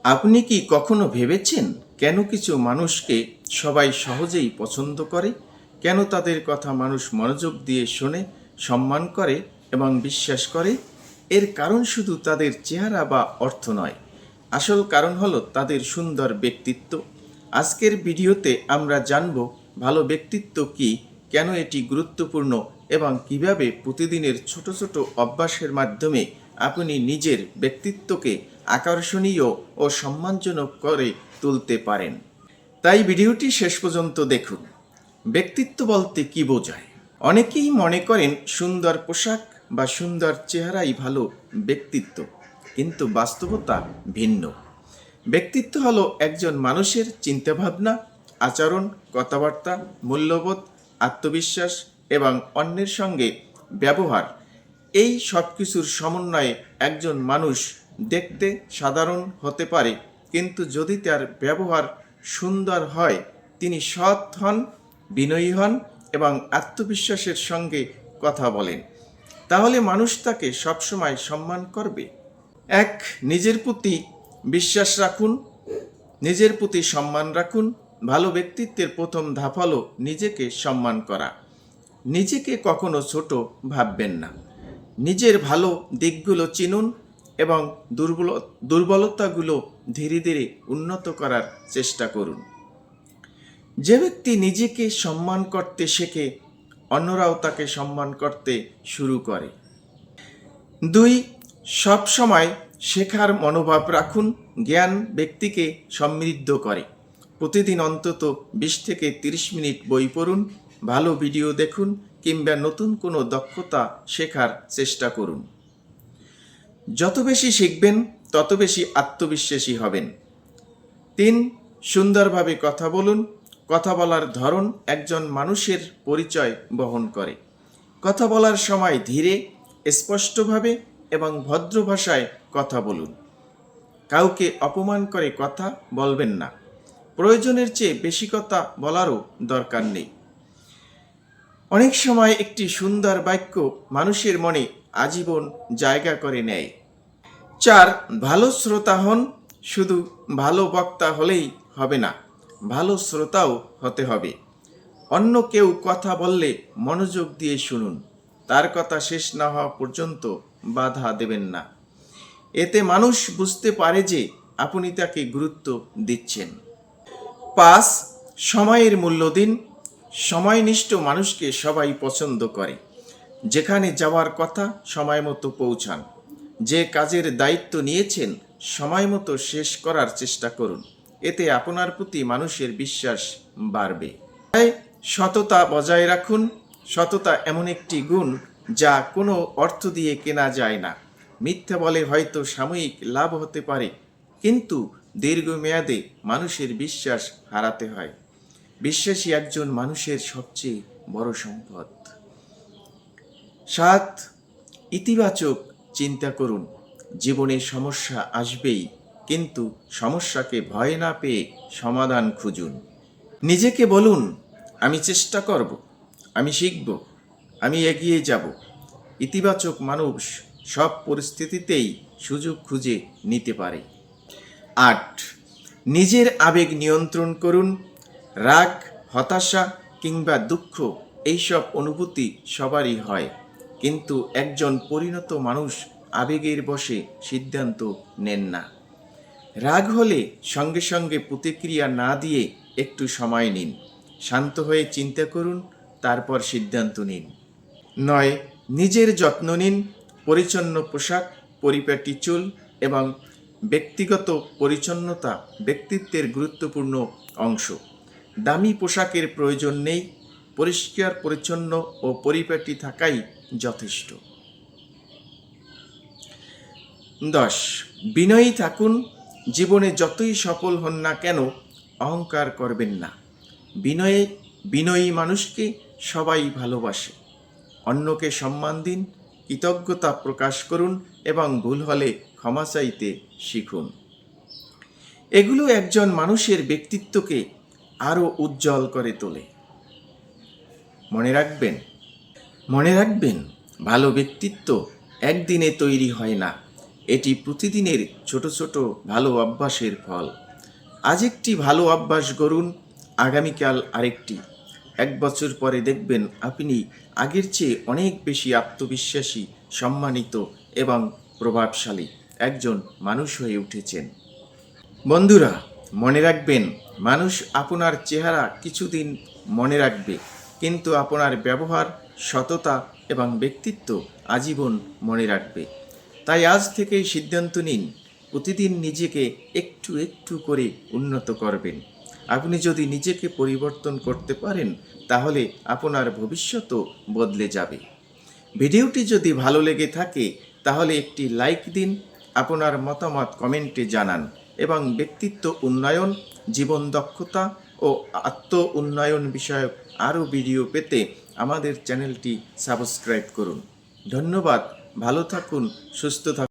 আপনি কি কখনো ভেবেছেন কেন কিছু মানুষকে সবাই সহজেই পছন্দ করে? কেন তাদের কথা মানুষ মনোযোগ দিয়ে শোনে, সম্মান করে এবং বিশ্বাস করে? এর কারণ শুধু তাদের চেহারা বা অর্থ নয়, আসল কারণ হলো তাদের সুন্দর ব্যক্তিত্ব। আজকের ভিডিওতে আমরা জানব ভালো ব্যক্তিত্ব কি, কেন এটি গুরুত্বপূর্ণ এবং কিভাবে প্রতিদিনের ছোট ছোট অভ্যাসের মাধ্যমে আপনি নিজের ব্যক্তিত্বকে আকর্ষণীয় ও সম্মানজনক করে তুলতে পারেন। তাই ভিডিওটি শেষ পর্যন্ত দেখুন। ব্যক্তিত্ব বলতে কি বোঝায়? অনেকেই মনে করেন সুন্দর পোশাক বা সুন্দর চেহারাই ভালো ব্যক্তিত্ব, কিন্তু বাস্তবতা ভিন্ন। ব্যক্তিত্ব হলো একজন মানুষের চিন্তাভাবনা, আচরণ, কথাবার্তা, মূল্যবোধ, আত্মবিশ্বাস এবং অন্যের সঙ্গে ব্যবহার। এই সব কিছুর সমন্বয়ে একজন মানুষ দেখতে সাধারণ হতে পারে, কিন্তু যদি তার ব্যবহার সুন্দর হয়, তিনি সৎ হন, বিনয়ী হন এবং আত্মবিশ্বাসের সঙ্গে কথা বলেন, তাহলে মানুষ তাকে সবসময় সম্মান করবে। এক, নিজের প্রতি বিশ্বাস রাখুন, নিজের প্রতি সম্মান রাখুন। ভালো ব্যক্তিত্বের প্রথম ধাপ হলো নিজেকে সম্মান করা। নিজেকে কখনো ছোট ভাববেন না। নিজের ভালো দিকগুলো চিনুন এবং দুর্বলতাগুলো ধীরে ধীরে উন্নত করার চেষ্টা করুন। যে ব্যক্তি নিজেকে সম্মান করতে শেখে, অন্যরাও তাকে সম্মান করতে শুরু করে। দুই, সব সময় শেখার মনোভাব রাখুন। জ্ঞান ব্যক্তিকে সমৃদ্ধ করে। প্রতিদিন অন্তত 20 থেকে 30 মিনিট বই পড়ুন, ভালো ভিডিও দেখুন কিংবা নতুন কোনো দক্ষতা শেখার চেষ্টা করুন। যত বেশি শিখবেন তত বেশি আত্মবিশ্বাসী হবেন। 3, সুন্দরভাবে কথা বলুন। কথা বলার ধরন একজন মানুষের পরিচয় বহন করে। কথা বলার সময় ধীরে, স্পষ্টভাবে এবং ভদ্র ভাষায় কথা বলুন। কাউকে অপমান করে কথা বলবেন না। প্রয়োজনের চেয়ে বেশি কথা বলারও দরকার নেই। অনেক সময় একটি সুন্দর বাক্য মানুষের মনে আজীবন জায়গা করে নেয়। 4, ভালো শ্রোতা হন। শুধু ভালো বক্তা হলেই হবে না, ভালো শ্রোতাও হতে হবে। অন্য কেউ কথা বললে মনোযোগ দিয়ে শুনুন, তার কথা শেষ না হওয়া পর্যন্ত বাধা দেবেন না। এতে মানুষ বুঝতে পারে যে আপনি তাকে গুরুত্ব দিচ্ছেন। 5, সময়ের মূল্য দিন। সময়নিষ্ঠ মানুষকে সবাই পছন্দ করে। যেখানে যাওয়ার কথা সময় মতো পৌঁছান। যে কাজের দায়িত্ব নিয়েছেন সময় মতো শেষ করার চেষ্টা করুন, এতে আপনার প্রতি মানুষের বিশ্বাস বাড়বে। তাই সততা বজায় রাখুন। সততা এমন একটি গুণ যা কোনো অর্থ দিয়ে কেনা যায় না। মিথ্যা বলে হয়তো সাময়িক লাভ হতে পারে, কিন্তু দীর্ঘমেয়াদে মানুষের বিশ্বাস হারাতে হয়। বিশ্বাসী একজন মানুষের সবচেয়ে বড় সম্পদ। 7, ইতিবাচক চিন্তা করুন। জীবনে সমস্যা আসবেই, কিন্তু সমস্যাকে ভয় না পেয়ে সমাধান খুঁজুন। নিজেকে বলুন, আমি চেষ্টা করব, আমি শিখব, আমি এগিয়ে যাব। ইতিবাচক মানুষ সব পরিস্থিতিতেই সুযোগ খুঁজে নিতে পারে। 8, নিজের আবেগ নিয়ন্ত্রণ করুন। রাগ, হতাশা কিংবা দুঃখ এইসব অনুভূতি সবারই হয়, কিন্তু একজন পরিণত মানুষ আবেগের বশে সিদ্ধান্ত নেন না। রাগ হলে সঙ্গে সঙ্গে প্রতিক্রিয়া না দিয়ে একটু সময় নিন, শান্ত হয়ে চিন্তা করুন, তারপর সিদ্ধান্ত নিন। 9, নিজের যত্ন নিন। পরিচ্ছন্ন পোশাক, পরিপাটি চুল এবং ব্যক্তিগত পরিচ্ছন্নতা ব্যক্তিত্বের গুরুত্বপূর্ণ অংশ। দামি পোশাকের প্রয়োজন নেই, পরিষ্কার পরিচ্ছন্ন ও পরিপাটি থাকাই যথেষ্ট। 10, বিনয়ী থাকুন। জীবনে যতই সফল হন না কেন অহংকার করবেন না। বিনয়ী মানুষকে সবাই ভালোবাসে। অন্যকে সম্মান দিন, কৃতজ্ঞতা প্রকাশ করুন এবং ভুল হলে ক্ষমা চাইতে শিখুন। এগুলো একজন মানুষের ব্যক্তিত্বকে আরও উজ্জ্বল করে তোলে। মনে রাখবেন, ভালো ব্যক্তিত্ব একদিনে তৈরি হয় না, এটি প্রতিদিনের ছোট ছোট ভালো অভ্যাসের ফল। আজ একটি ভালো অভ্যাস গড়ুন, আগামীকাল আরেকটি। 1 বছর পরে দেখবেন আপনি আগের চেয়ে অনেক বেশি আত্মবিশ্বাসী, সম্মানিত এবং প্রভাবশালী একজন মানুষ হয়ে উঠেছেন। বন্ধুরা, মনে রাখবেন, মানুষ আপনার চেহারা কিছুদিন মনে রাখবে, কিন্তু আপনার ব্যবহার, সততা এবং ব্যক্তিত্ব আজীবন মনে রাখবে। তাই আজ থেকেই সিদ্ধান্ত নিন, প্রতিদিন নিজেকে একটু একটু করে উন্নত করবেন। আপনি যদি নিজেকে পরিবর্তন করতে পারেন, তাহলে আপনার ভবিষ্যতও বদলে যাবে। ভিডিওটি যদি ভালো লেগে থাকে তাহলে একটি লাইক দিন, আপনার মতামত কমেন্টে জানান এবং ব্যক্তিত্ব উন্নয়ন, জীবন দক্ষতা ও আত্ম উন্নয়ন বিষয়ক আরও ভিডিও পেতে আমাদের চ্যানেলটি সাবস্ক্রাইব করুন। ধন্যবাদ। ভালো থাকুন, সুস্থ থাকুন।